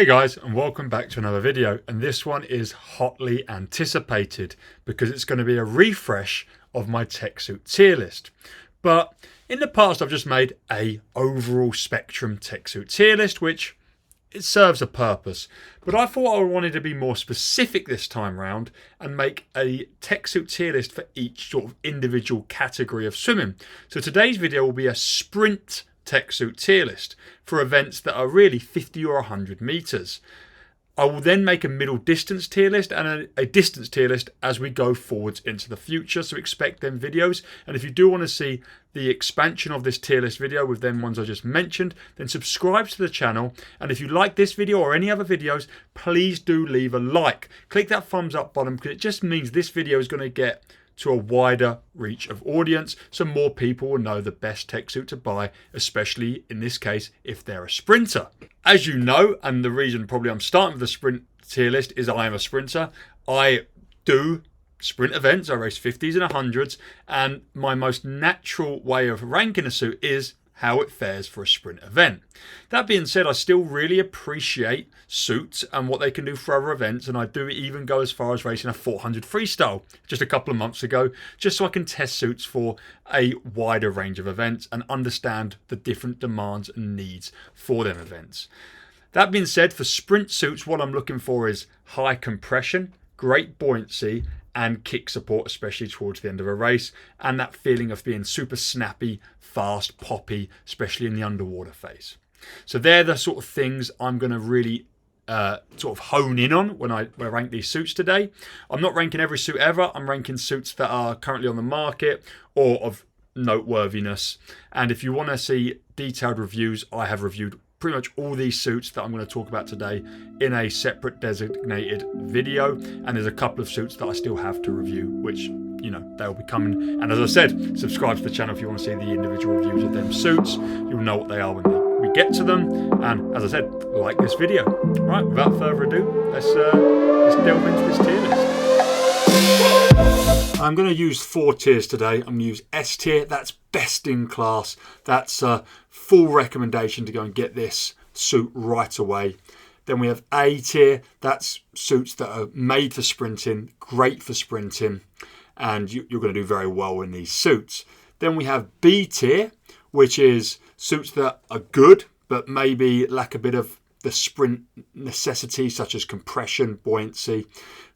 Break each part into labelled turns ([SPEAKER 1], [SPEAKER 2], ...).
[SPEAKER 1] Hey guys, and welcome back to another video, and this one is hotly anticipated because it's going to be a refresh of my tech suit tier list. But in the past I've just made a overall spectrum tech suit tier list, which it serves a purpose, but I thought I wanted to be more specific this time round and make a tech suit tier list for each sort of individual category of swimming. So today's video will be a sprint tech suit tier list for events that are really 50 or 100 meters. I will then make a middle distance tier list and a distance tier list as we go forwards into the future, so expect them videos. And if you do want to see the expansion of this tier list video with them ones I just mentioned, then subscribe to the channel. And if you like this video or any other videos, please do leave a like. Click that thumbs up button because it just means this video is going to get to a wider reach of audience, so more people will know the best tech suit to buy, especially in this case if they're a sprinter. As you know, and the reason probably I'm starting with the sprint tier list is I am a sprinter. I do sprint events, I race 50s and 100s, and my most natural way of ranking a suit is how it fares for a sprint event. That being said, I still really appreciate suits and what they can do for other events, and I do even go as far as racing a 400 freestyle just a couple of months ago, just so I can test suits for a wider range of events and understand the different demands and needs for them events. That being said, for sprint suits, what I'm looking for is high compression, great buoyancy, and kick support, especially towards the end of a race, and that feeling of being super snappy, fast, poppy, especially in the underwater phase. So they're the sort of things I'm going to really sort of hone in on when I rank these suits today. I'm not ranking every suit ever. I'm ranking suits that are currently on the market or of noteworthiness. And if you want to see detailed reviews, I have reviewed pretty much all these suits that I'm going to talk about today in a separate designated video, and there's a couple of suits that I still have to review, which, you know, they'll be coming. And as I said, subscribe to the channel if you want to see the individual reviews of them suits. You'll know what they are when we get to them, and as I said, like this video. All right, without further ado, let's delve into this tier list. I'm going to use 4 tiers today. I'm going to use S tier, that's best in class. That's a full recommendation to go and get this suit right away. Then we have A tier, that's suits that are made for sprinting, great for sprinting, and you're going to do very well in these suits. Then we have B tier, which is suits that are good, but maybe lack a bit of the sprint necessity, such as compression, buoyancy.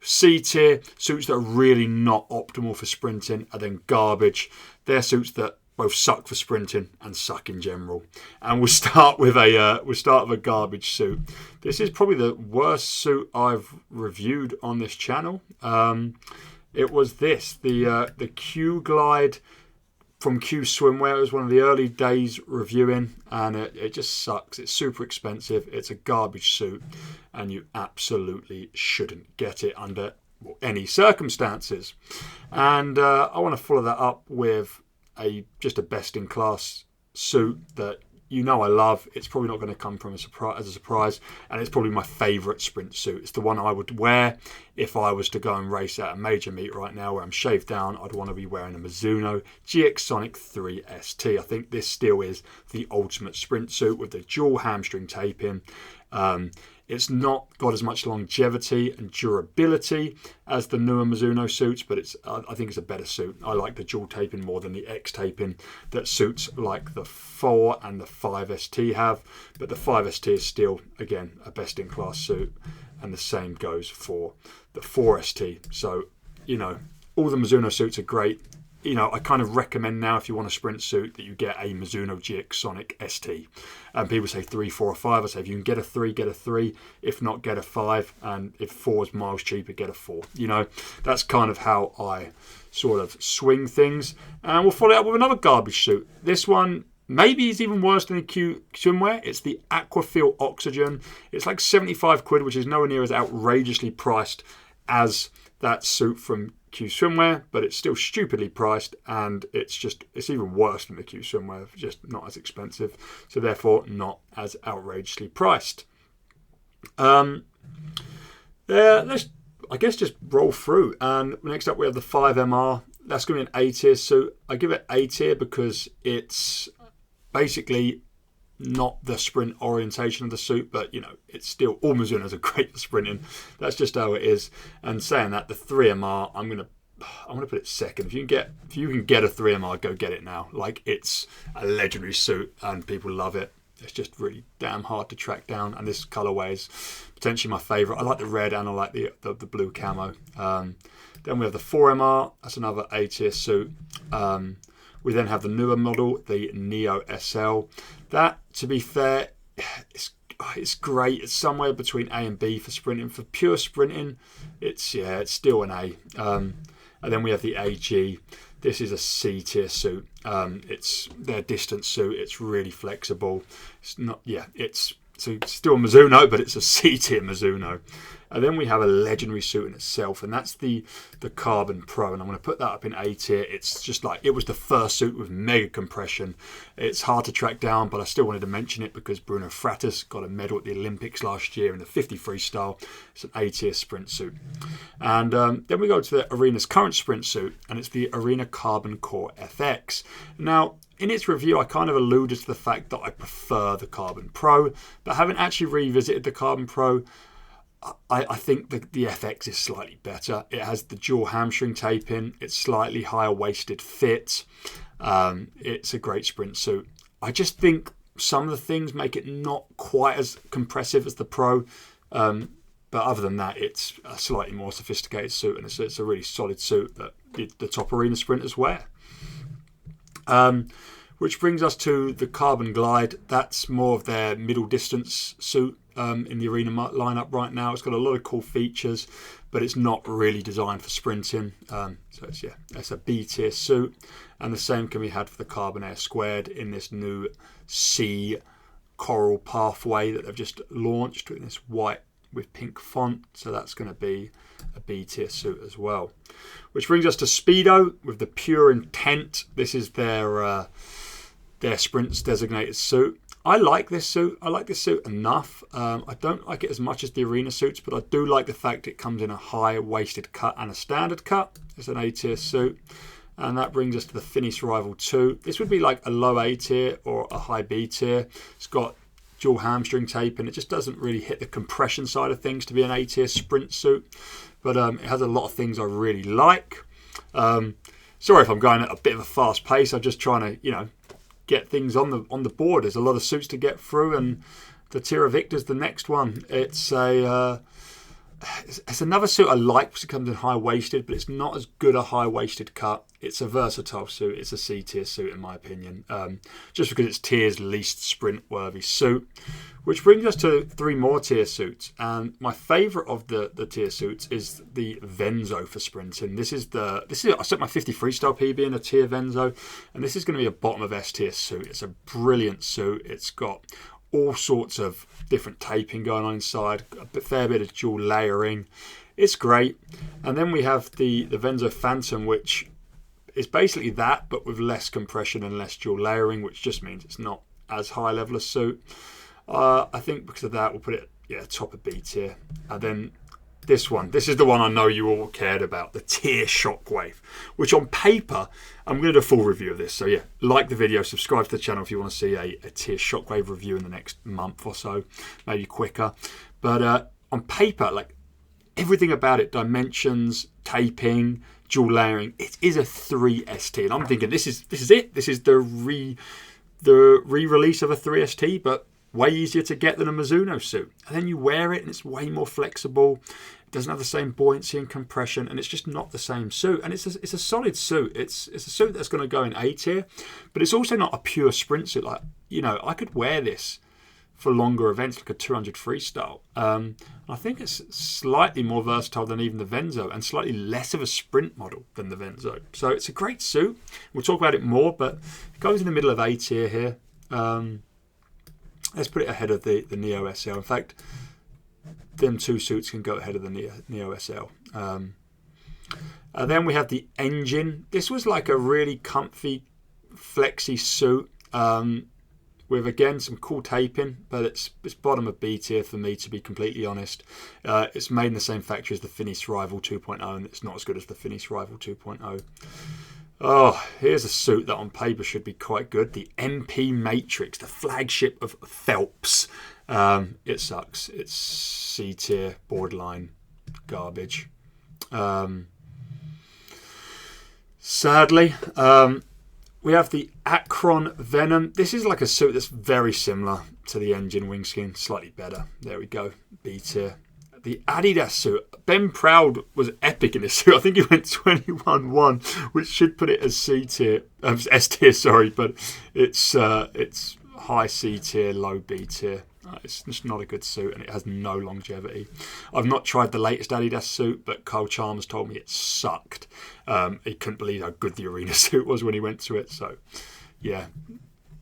[SPEAKER 1] C tier, suits that are really not optimal for sprinting, are then garbage. They're suits that both suck for sprinting and suck in general. And we'll start with a garbage suit. This is probably the worst suit I've reviewed on this channel. It was the Q Glide from Q Swimwear. It was one of the early days reviewing, and it just sucks. It's super expensive. It's a garbage suit, and you absolutely shouldn't get it under any circumstances. And I want to follow that up with just a best-in-class suit that you know I love. It's probably not going to come from as a surprise, and it's probably my favourite sprint suit. It's the one I would wear if I was to go and race at a major meet right now where I'm shaved down. I'd want to be wearing a Mizuno GX Sonic 3 ST. I think this still is the ultimate sprint suit with the dual hamstring taping. It's not got as much longevity and durability as the newer Mizuno suits, but I think it's a better suit. I like the dual taping more than the X taping that suits like the 4 and the 5 ST have. But the 5 ST is still, again, a best-in-class suit, and the same goes for the 4 ST. So, you know, all the Mizuno suits are great. You know, I kind of recommend now, if you want a sprint suit, that you get a Mizuno GX Sonic ST. And people say 3, 4, or 5. I say if you can get a 3, get a 3. If not, get a 5. And if 4 is miles cheaper, get a 4. You know, that's kind of how I sort of swing things. And we'll follow it up with another garbage suit. This one maybe is even worse than the Q Swimwear. It's the Aquafil Oxygen. It's like 75 quid, which is nowhere near as outrageously priced as that suit from Q Swimwear, but it's still stupidly priced, and it's even worse than the Q Swimwear, just not as expensive, so therefore not as outrageously priced. Let's, I guess, just roll through. And next up we have the 5MR. That's going to be an A tier suit. I give it A tier because it's basically not the sprint orientation of the suit, but you know, it's still, all Mizunos are great for sprinting. That's just how it is. And saying that, the 3MR, I'm gonna put it second. If you can get a 3MR, go get it now. Like, it's a legendary suit and people love it. It's just really damn hard to track down, and this colorway is potentially my favorite. I like the red and I like the blue camo. Then we have the 4MR. That's another A tier suit. We then have the newer model, the Neo SL. That, to be fair, it's great. It's somewhere between A and B for sprinting. For pure sprinting, it's still an A. And then we have the AG. This is a C tier suit. It's their distance suit. It's really flexible. It's not, it's still a Mizuno, but it's a C tier Mizuno. And then we have a legendary suit in itself, and that's the Carbon Pro, and I'm going to put that up in A tier. It's just like, it was the first suit with mega compression. It's hard to track down, but I still wanted to mention it because Bruno Fratus got a medal at the Olympics last year in the 50 freestyle. It's an A tier sprint suit. And then we go to the Arena's current sprint suit, and it's the Arena Carbon Core FX. Now, in its review, I kind of alluded to the fact that I prefer the Carbon Pro, but having actually revisited the Carbon Pro, I think the FX is slightly better. It has the dual hamstring taping. It's slightly higher waisted fit. It's a great sprint suit. I just think some of the things make it not quite as compressive as the Pro. But other than that, it's a slightly more sophisticated suit, and it's a really solid suit that the top arena sprinters wear. Which brings us to the Carbon Glide. That's more of their middle distance suit. In the Arena lineup right now. It's got a lot of cool features, but it's not really designed for sprinting. So it's a B tier suit, and the same can be had for the Carbon Air Squared in this new C coral pathway that they've just launched in this white with pink font. So that's going to be a B tier suit as well. Which brings us to Speedo with the Pure Intent. This is their sprints designated suit. I like this suit. I like this suit enough. I don't like it as much as the Arena suits, but I do like the fact it comes in a high waisted cut and a standard cut. It's an A tier suit. And that brings us to the Finis Rival 2. This would be like a low A tier or a high B tier. It's got dual hamstring tape, and it just doesn't really hit the compression side of things to be an A tier sprint suit. But it has a lot of things I really like. Sorry if I'm going at a bit of a fast pace. I'm just trying to, get things on the board. There's a lot of suits to get through, and the Tira Victor's the next one. It's another suit I like because it comes in high waisted, but it's not as good a high waisted cut. It's a versatile suit. It's a C tier suit in my opinion, just because it's tier's least sprint worthy suit. Which brings us to 3 more tier suits, and my favourite of the tier suits is the Venzo for sprinting. This is I set my 50 freestyle PB in a tier Venzo, and this is going to be a bottom of S tier suit. It's a brilliant suit. It's got all sorts of different taping going on inside, a fair bit of dual layering. It's great. And then we have the Venzo Phantom, which is basically that, but with less compression and less dual layering, which just means it's not as high level a suit. I think because of that, we'll put it top of B tier. And then this is the one I know you all cared about, the Tier Shockwave, which on paper, I'm going to do a full review of this. So like the video, subscribe to the channel if you want to see a Tier Shockwave review in the next month or so, maybe quicker. But on paper, like everything about it, dimensions, taping, dual layering, it is a 3ST. And I'm thinking this is it. This is the re-release of a 3ST, but way easier to get than a Mizuno suit. And then you wear it and it's way more flexible. It doesn't have the same buoyancy and compression, and it's just not the same suit. And it's a solid suit. It's a suit that's going to go in A tier, but it's also not a pure sprint suit. Like, I could wear this for longer events, like a 200 freestyle. I think it's slightly more versatile than even the Venzo, and slightly less of a sprint model than the Venzo. So it's a great suit. We'll talk about it more, but it goes in the middle of A tier here. Let's put it ahead of the Neo SL. In fact, them 2 suits can go ahead of the Neo SL. And then we have the Engine. This was like a really comfy, flexy suit with, again, some cool taping, but it's bottom of B tier for me, to be completely honest. It's made in the same factory as the Finis Rival 2.0, and it's not as good as the Finis Rival 2.0. Oh, here's a suit that on paper should be quite good. The MP Matrix, the flagship of Phelps. It sucks. It's C tier, borderline garbage. Sadly, we have the Akron Venom. This is like a suit that's very similar to the Engine wing skin, slightly better. There we go, B tier. The Adidas suit. Ben Proud was epic in this suit. I think he went 21-1, which should put it as C tier, S tier, sorry, but it's high C tier, low B tier. It's just not a good suit, and it has no longevity. I've not tried the latest Adidas suit, but Cole Chalmers told me it sucked. He couldn't believe how good the Arena suit was when he went to it. So, yeah,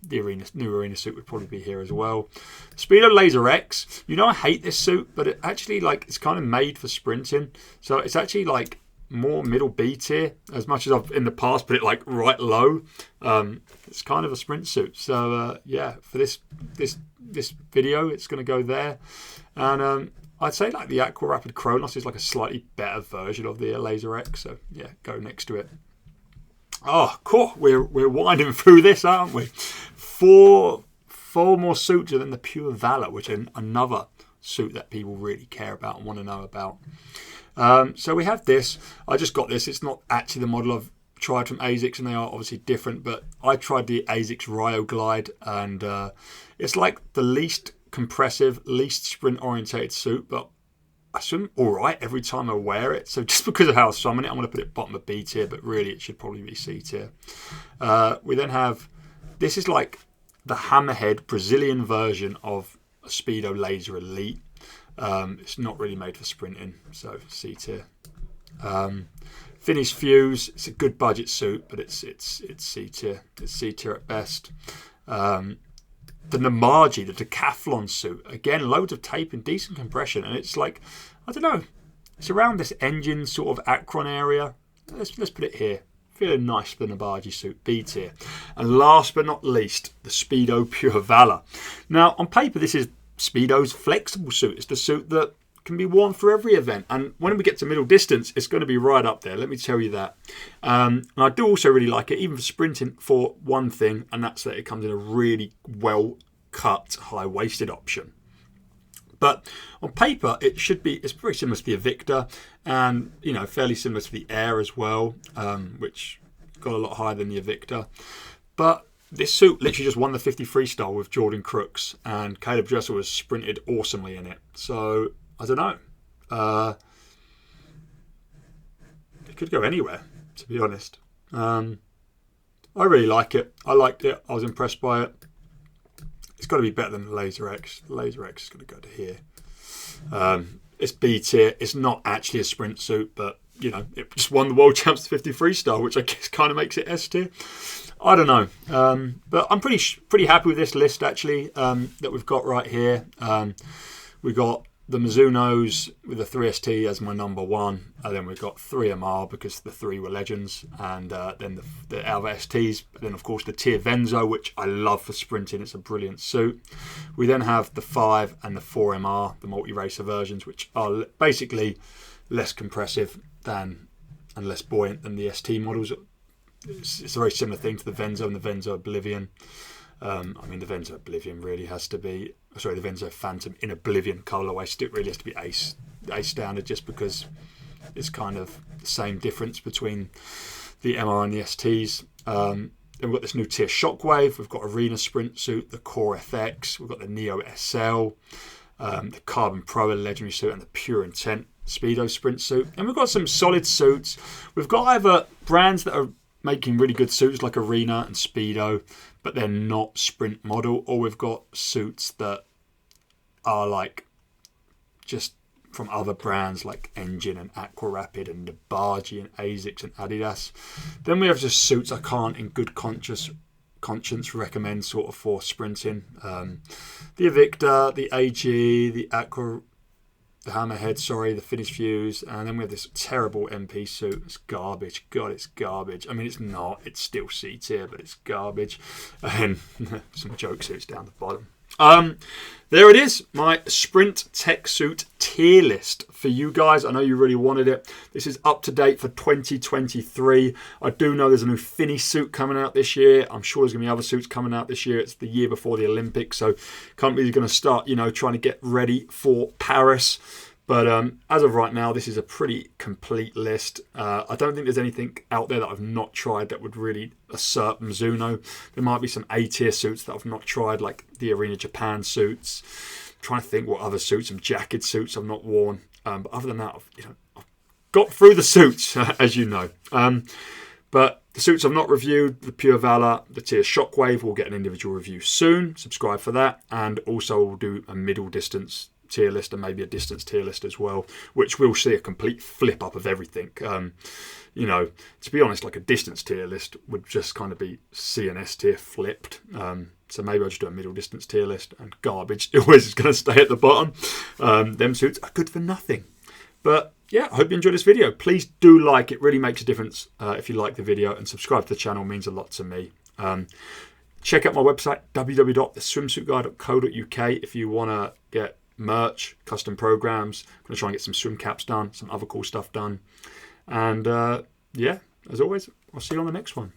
[SPEAKER 1] the new Arena suit would probably be here as well. Speedo Laser X. You know I hate this suit, but it actually it's kind of made for sprinting. So it's actually like more middle B tier, as much as I've in the past put it like right low. It's kind of a sprint suit. So yeah, for this video, it's going to go there. And I'd say like the Aqua Rapid Kronos is like a slightly better version of the Laser X. So yeah, go next to it. Oh, cool. We're winding through this, aren't we? Four more suits than the Pure Valor, which is another suit that people really care about and want to know about. So we have this. I just got this. It's not actually the model I've tried from ASICS, and they are obviously different, but I tried the ASICS Rio Glide, and it's like the least compressive, least sprint orientated suit, but I swim all right every time I wear it. So just because of how I swim in it, I'm going to put it bottom of B tier, but really it should probably be C tier. We then have, this is like the Hammerhead Brazilian version of a Speedo Laser Elite. It's not really made for sprinting, so C tier. Finish Fuse, it's a good budget suit, but it's C tier. It's C tier at best. The Namaji, the Decathlon suit, again, loads of tape and decent compression, and it's like, I don't know, it's around this Engine sort of Akron area. Let's put it here. Feeling nice for the Namaji suit, B tier. And last but not least, the Speedo Pure Valor. Now, on paper, this is Speedo's flexible suit. It's the suit that can be worn for every event, and when we get to middle distance, it's going to be right up there, let me tell you that. And I do also really like it, even for sprinting, for one thing, and that's that it comes in a really well cut high-waisted option. But on paper, it's very similar to the Invicta, and fairly similar to the Air as well, which got a lot higher than the Invicta. But this suit literally just won the 50 freestyle with Jordan Crooks, and Caleb Dressel was sprinted awesomely in it. So I don't know. It could go anywhere, to be honest. I really like it. I liked it. I was impressed by it. It's got to be better than the Laser X. The Laser X is going to go to here. It's B tier. It's not actually a sprint suit, but it just won the World Champs 50 freestyle, which I guess kind of makes it S tier. I don't know, but I'm pretty happy with this list actually that we've got right here. We got the Mizuno's with the 3ST as my number one, and then we've got 3MR because the three were legends, and then the Alva STs, but then of course the Tier Venzo, which I love for sprinting. It's a brilliant suit. We then have the 5 and the 4MR, the multi-racer versions, which are basically less compressive than and less buoyant than the ST models. It's a very similar thing to the Venzo and the Venzo Oblivion. The Venzo Oblivion really has to be, the Venzo Phantom in Oblivion colourway. It really has to be ace standard, just because it's kind of the same difference between the MR and the STs. Then we've got this new tier Shockwave. We've got Arena Sprint suit, the Core FX. We've got the Neo SL, the Carbon Pro, a legendary suit, and the Pure Intent Speedo Sprint suit. And we've got some solid suits. We've got either brands that are making really good suits like Arena and Speedo, but they're not sprint model, or we've got suits that are like just from other brands like Engine and Aqua Rapid and Namaji and ASICS and Adidas. Then we have just suits I can't in good conscience recommend sort of for sprinting. The Invicta, the AG, the Hammerhead, the Finish Fuse, and then we have this terrible MP suit. It's garbage. God, it's garbage. It's not. It's still C tier, but it's garbage. And some joke suits down the bottom. There it is, my Sprint Tech Suit tier list for you guys. I know you really wanted it. This is up to date for 2023. I do know there's a new Finny suit coming out this year. I'm sure there's going to be other suits coming out this year. It's the year before the Olympics, so companies are going to start, trying to get ready for Paris. But as of right now, this is a pretty complete list. I don't think there's anything out there that I've not tried that would really assert Mizuno. There might be some A-tier suits that I've not tried, like the Arena Japan suits. I'm trying to think what other suits, some jacket suits I've not worn. But other than that, I've got through the suits, as you know. But the suits I've not reviewed, the Pure Valor, the Tier Shockwave, will get an individual review soon. Subscribe for that. And also we'll do a middle distance tier list and maybe a distance tier list as well, which will see a complete flip up of everything. To be honest, like a distance tier list would just kind of be C and S tier flipped. So maybe I'll just do a middle distance tier list, and garbage always is going to stay at the bottom. Them suits are good for nothing. But yeah, I hope you enjoyed this video. Please do like it. Really makes a difference if you like the video, and subscribe to the channel means a lot to me. Check out my website, www.theswimsuitguy.co.uk, if you want to get merch, custom programs. I'm going to try and get some swim caps done, some other cool stuff done. And yeah, as always, I'll see you on the next one.